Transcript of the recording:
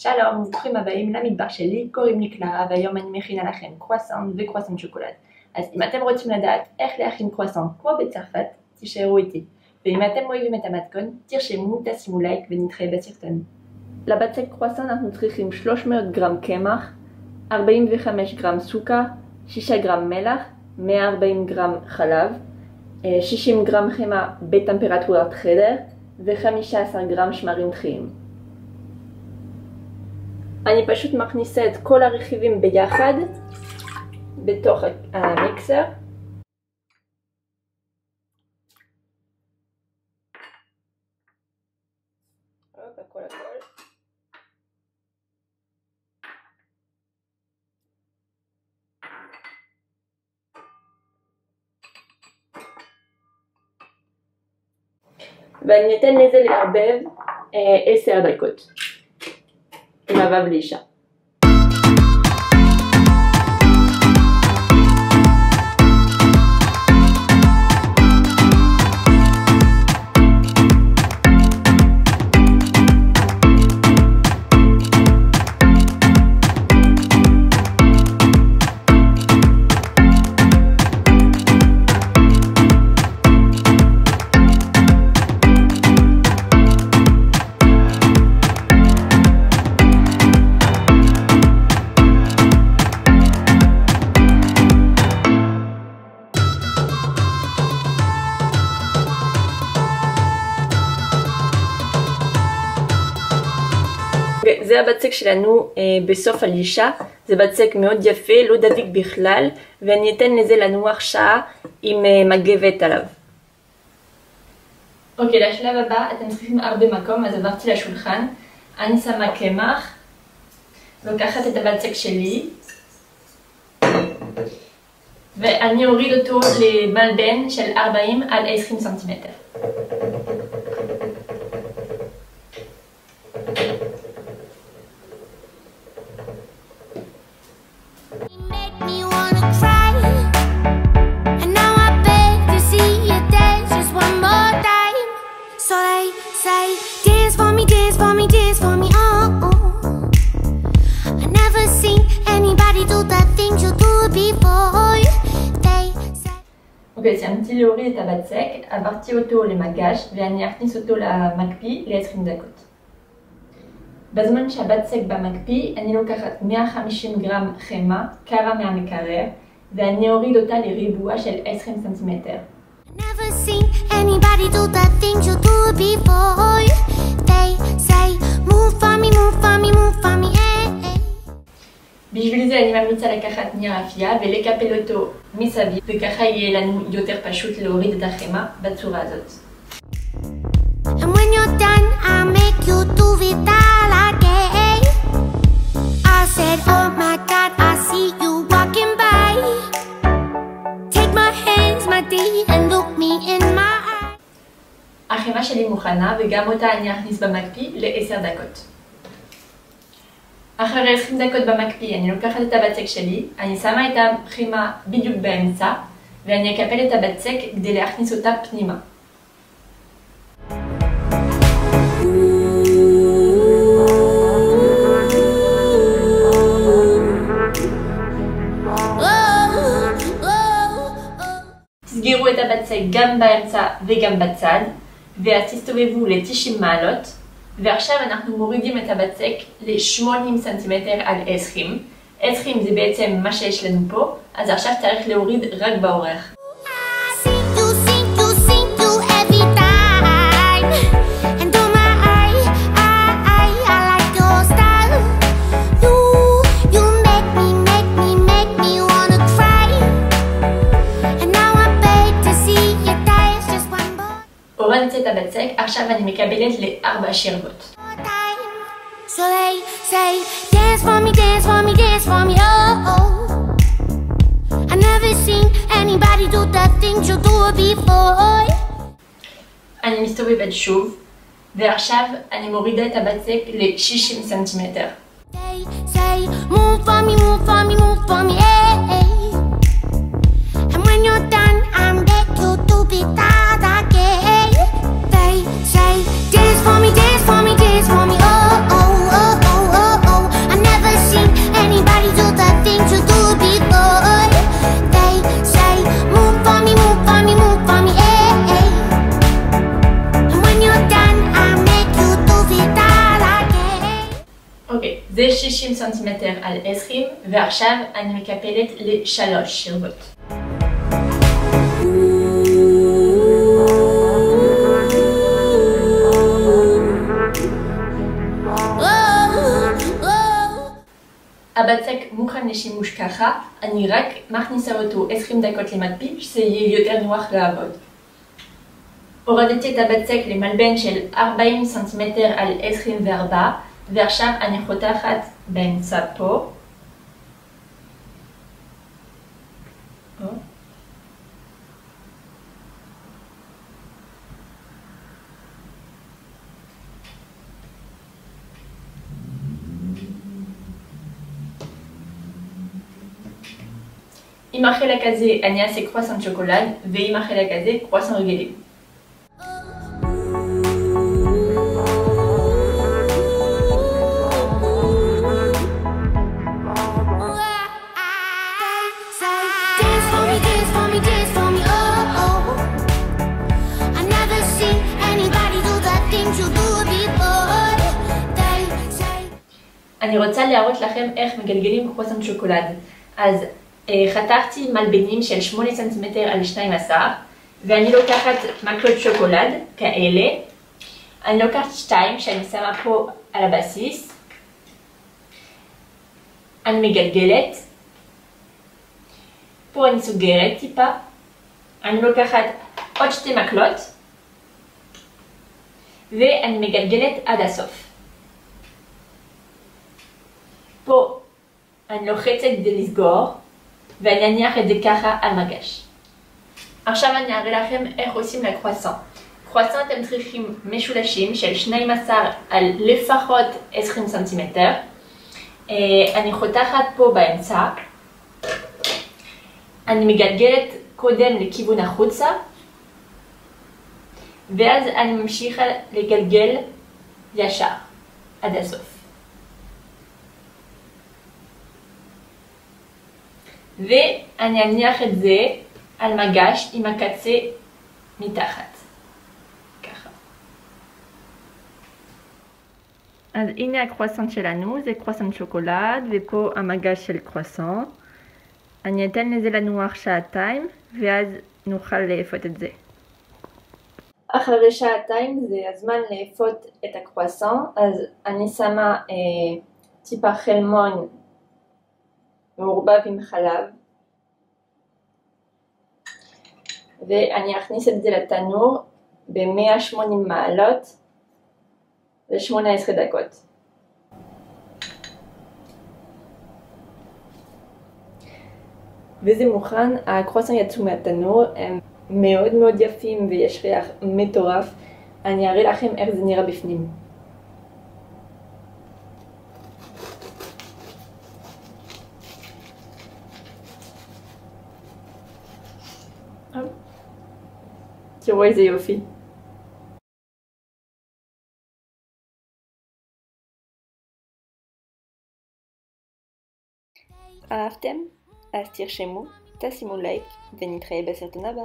שלום, ברוכים הבאים למטבח שלי, קוראים לי קלרה והיום אני מכינה לכם קרואסון וקרואסון שוקולד. אז אם אתם רוצים לדעת איך להכין קרואסון כמו בצרפת, תישארו איתי. ואם אתם אוהבים את המתכון, תרשמו, תשימו לייק ונתראה בסרטון. לבצק קרואסון אנחנו צריכים 300 גרם קמח, 45 גרם סוכר, 6 גרם מלח, 140 גרם חלב, 60 גרם חמאה בטמפרטורת חדר ו-15 גרם שמרים טריים. אני פשוט מכניסה את כל הרכיבים ביחד בתוך המיקסר. הכל. ואני אתן לזה לערבב 10 דקות. עם הבב לאישה. זה הבצק שלנו בסוף הלישה, זה בצק מאוד יפה, לא דביק בכלל, ואני אתן לזה לנוח שעה עם מגבת עליו. אוקיי, לשלב הבא אתם צריכים הרבה מקום, אז עברתי לשולחן, אני שמה קמח, לוקחת את הבצק שלי, ואני אוריד אותו למלבן של 40 עד 20 סנטימטר. אוקיי, סיימתי להוריד את הבצק, עברתי אותו למגש ואני אכניס אותו למקפיא ל-20 דקות. בזמן שהבצק במקפיא אני לוקחת 150 גרם חמאה קרה מהמקרר ואני אוריד אותה לריבוע של 20 סנטימטר. בשביל זה אני ממליצה לקחת נייר אפייה ולקפל אותו מסביב וככה יהיה לנו יותר פשוט להוריד את החמאה בצורה הזאת. החמאה שלי מוכנה וגם אותה אני אכניס במקפיא ל-10 דקות. אחרי 20 דקות במקפיא אני לוקחת את הבצק שלי, אני שמה את החמאה בדיוק באמצע ואני אקפל את הבצק כדי להכניס אותה פנימה. תסגרו את הבצק גם באמצע וגם בצד ותסתובבו ל-90 מעלות. ועכשיו אנחנו מורידים את הבצק ל-80 סנטימטר על 20. 20 זה בעצם מה שיש לנו פה, אז עכשיו צריך להוריד רק באורך. הורדתי את הבצק, עכשיו אני מקבלת ל4 שרבות. אני מסתובבת שוב, ועכשיו אני מורידה את הבצק ל60 סנטימטר. Dance for me, dance for me, dance for me, oh, oh, oh, oh, oh. זה 60 סנטימטר על 20, ועכשיו אני מקפלת ל3 שרבוט. הבצק מוכן לשימוש ככה, אני רק מכניסה אותו 20 דקות למדפיס, שזה יהיה יותר נוח לעבוד. הורדתי את הבצק למלבן של 40 סנטימטר על 24, ועכשיו אני חותכת באמצע פה. עם החלק הזה אני אעשה קרואסון שוקולד, ועם החלק הזה קרואסון רגילים. אני רוצה להראות לכם איך מגלגלים קרואסון שוקולד. אז חתכתי מלבנים של 8 סנטימטר על 12, ואני לוקחת מקלות שוקולד כאלה. אני לוקחת 2 שאני שמה פה על הבסיס. אני מגלגלת. פה אני סוגרת טיפה. אני לוקחת עוד 2 מקלות. ואני מגלגלת עד הסוף. פה אני לוחצת כדי לסגור, ואני אניח את זה ככה על מגש. עכשיו אני אראה לכם איך עושים לקרואסון. קרואסון אתם צריכים משולשים של 12 על לפחות 20 סנטימטר. אני חותכת פה באמצע. אני מגלגלת קודם לכיוון החוצה, ואז אני ממשיכה לגלגל ישר עד הסוף. ואני אניח את זה על מגש עם הקצה מתחת. ככה. אז הנה הקרואסון שלנו, זה קרואסון שוקולד, ופה המגש של קרואסון. אני אתן לזה לנוח שעתיים, ואז נוכל לאפות את זה. אחרי שעתיים זה הזמן לאפות את הקרואסון, אז אני שמה טיפה חלמון מעורבב עם חלב, ואני אכניס את זה לתנור ב-180 מעלות ל-18 דקות. וזה מוכן. הקרואסון יצאו מהתנור, הם מאוד מאוד יפים ויש ריח מטורף. אני אראה לכם איך זה נראה בפנים. תראו איזה יופי. אהבתם? אז תרשמו, תשימו לייק ונתראה בסרטון הבא.